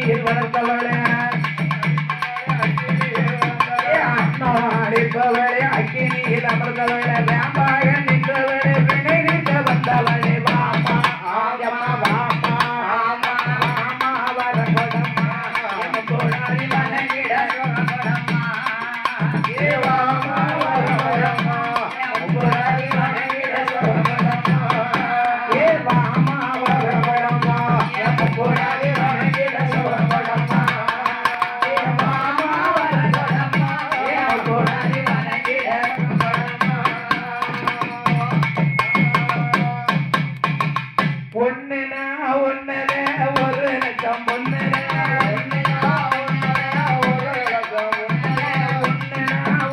அக்கினியில் வளர்ந்தவளே அடிப்பவளே அக்கினியில் அமர்ந்தவளே வேம்பாக நின்றவளே வினை நின்ற வந்தவளே வாமா ஆயம்மா வாமா ஆமா வாமா வரகொடம்மா எம் கோடாரி வணங்கிட வரகொடம்மா ஏ வாமா வரகொடம்மா எம் கோடாரி வணங்கிட வரகொடம்மா ஏ வாமா வரகொடம்மா எம் கோடாரி வணங்கிட வரகொடம்மா ஏ வாமா வரகொடம்மா எம் கோடாரி வணங்கிட வரகொடம்மா பொன்னுனா ஒன்னரே ஒரு லட்சம் பொன்னுரே பொன்னுனா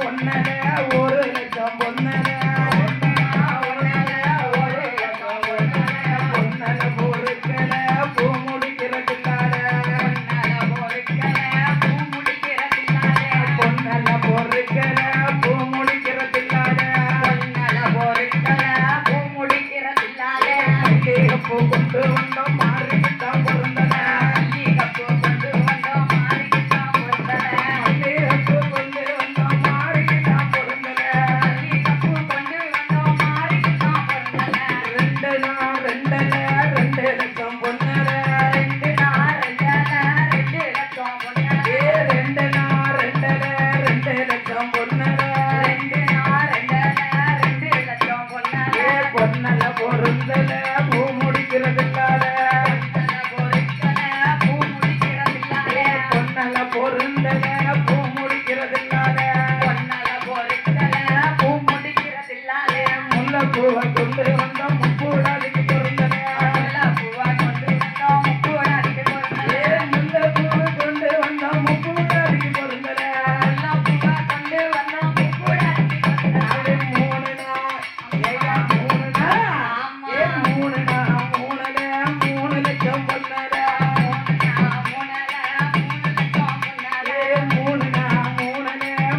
ஒன்னரே ஒரு லட்சம் பொன்னுரே பொன்னல பொறுக்கல பூ முடிக்கிறதில்லாரே பொன்னல பொறுக்கல பூ முடிக்கிறதில்லாரே மல்லிகைப்பூ கொண்டு வந்தோம் மாறிக்கிட்டான் பொருந்தல மல்லிகைப்பூ கொண்டு வந்தோம் மாறிக்கிட்டான் பொருந்தல ரெண்டு லட்சம் பொன்னல ஏ ரெண்டு லட்சம் பொன்னல ஏ பொன்னல பொருந்தல பூ முடிக்கிறதில்லாத பொன்னல பொருந்தல பூ முடிக்கிறதில்லாத முல்லைப்பூவை கொண்டு வந்தோம் முக்கூடாதிக்கு பொருந்தல ஏ முல்லைப்பூவை கொண்டு வந்தோம் முக்கூடாதிக்கு பொருந்தல அது மூணுனா ஏயா மூணுனா ஏ மூணுனா மூணு லட்சம் பொன்னல ஏ மூணுனா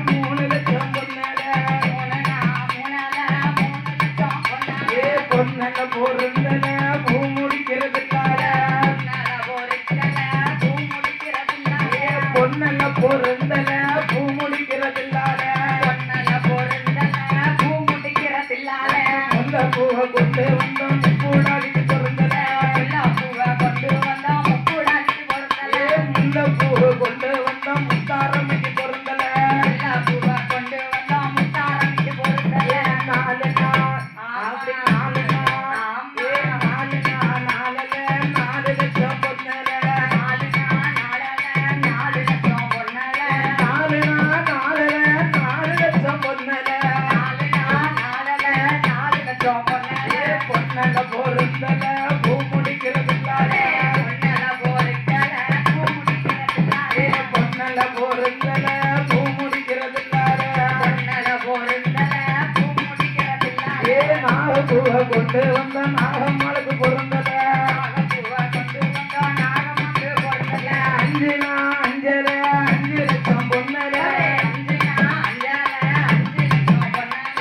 மூணு லட்சம் பொன்னல ஏ பொன்னல பொருந்தல பூ முடிக்கிறதில்லாத ஏ பொன்னல பொருந்தல பூ முடிக்கிறதில்லாத முல்லைப்பூவை கொண்டு வந்தோம் முக்கூடாதிக்கு பொருந்தல ஏ முல்லைப்பூவை கொண்டு வந்தோம் முத்தாரம்மைக்கு பொருந்தல ஏ நாலுனா அப்படி நாலுனா ஏ நாலுனா நாலு லட்சம் பொன்னல நாலுனா நாலு லட்சம் பொன்னல ஏ பொன்னல பொருந்தல பூ முடிக்கிறதில்லாத ஏ பொன்னல பொருந்தல பூ முடிக்கிறதில்லாத ஏ நாகப்பூவை கொண்டு வந்த நாகம்மளுக்கு பொருந்தல அஞ்சுனா அஞ்சு லட்சம் பொன்னல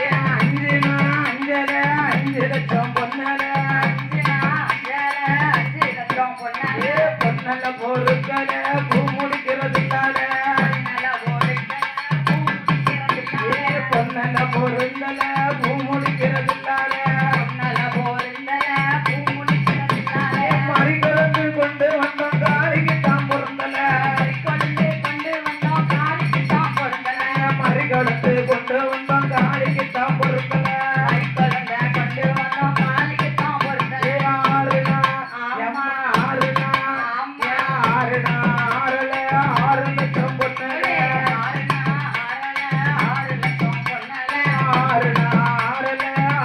ஏ அஞ்சுனா அஞ்சு லட்சம் பொன்னல ஏ பொன்னல பொறுக்கல பூ முடிக்கிறதில்லாத ஏ பொன்னல பொருந்தல பூ முடிக்கிறதில்லாத ஏ மறிகொழுந்து கொண்டு வந்தோம் காளிக்கு தான் பொருந்தல மறிகொழுந்து கொண்டு வந்தோம் காளிக்கு தான் பொருந்தல ஏ ஆறுனா எம்மா ஆறுனா ஏ ஆறுனா ஆறு லட்சம் பொன்னல ஆறுனா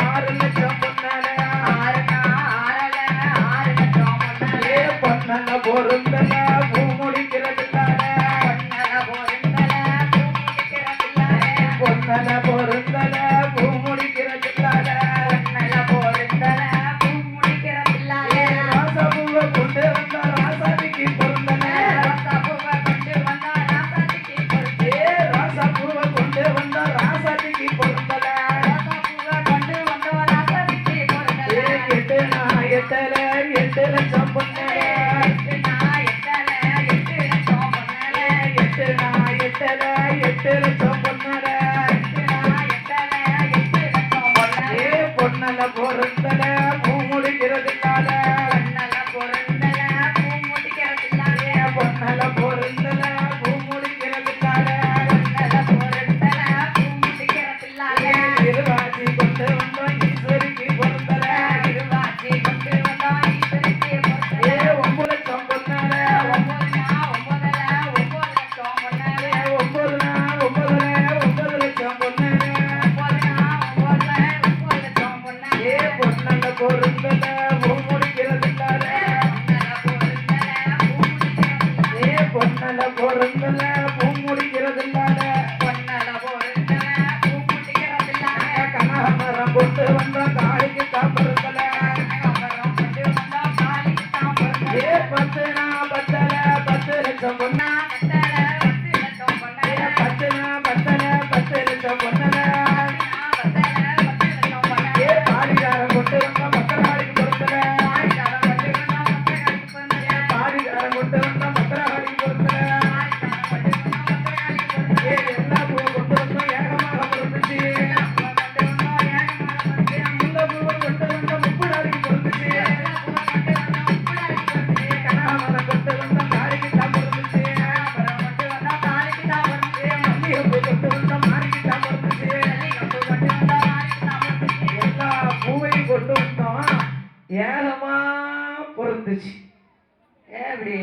ஆறு லட்சம் பொன்னல ஏ பொன்னல பொருந்தல பூ முடிக்கிறதில்லாத பொன்னல பொருந்தல பூ முடிக்கிறதில்லாத ஏ ராசப்பூவை கொண்டு வந்த ராசாதிக்கு பொருந்தல ஏ ராசப்பூவை கொண்டு வந்த ராசாதிக்கு பொருந்தல ஏ எட்டுனா எட்டு லட்சம் பொன்னல ஏகமா பொருந்துச்சு ஏன் இப்படி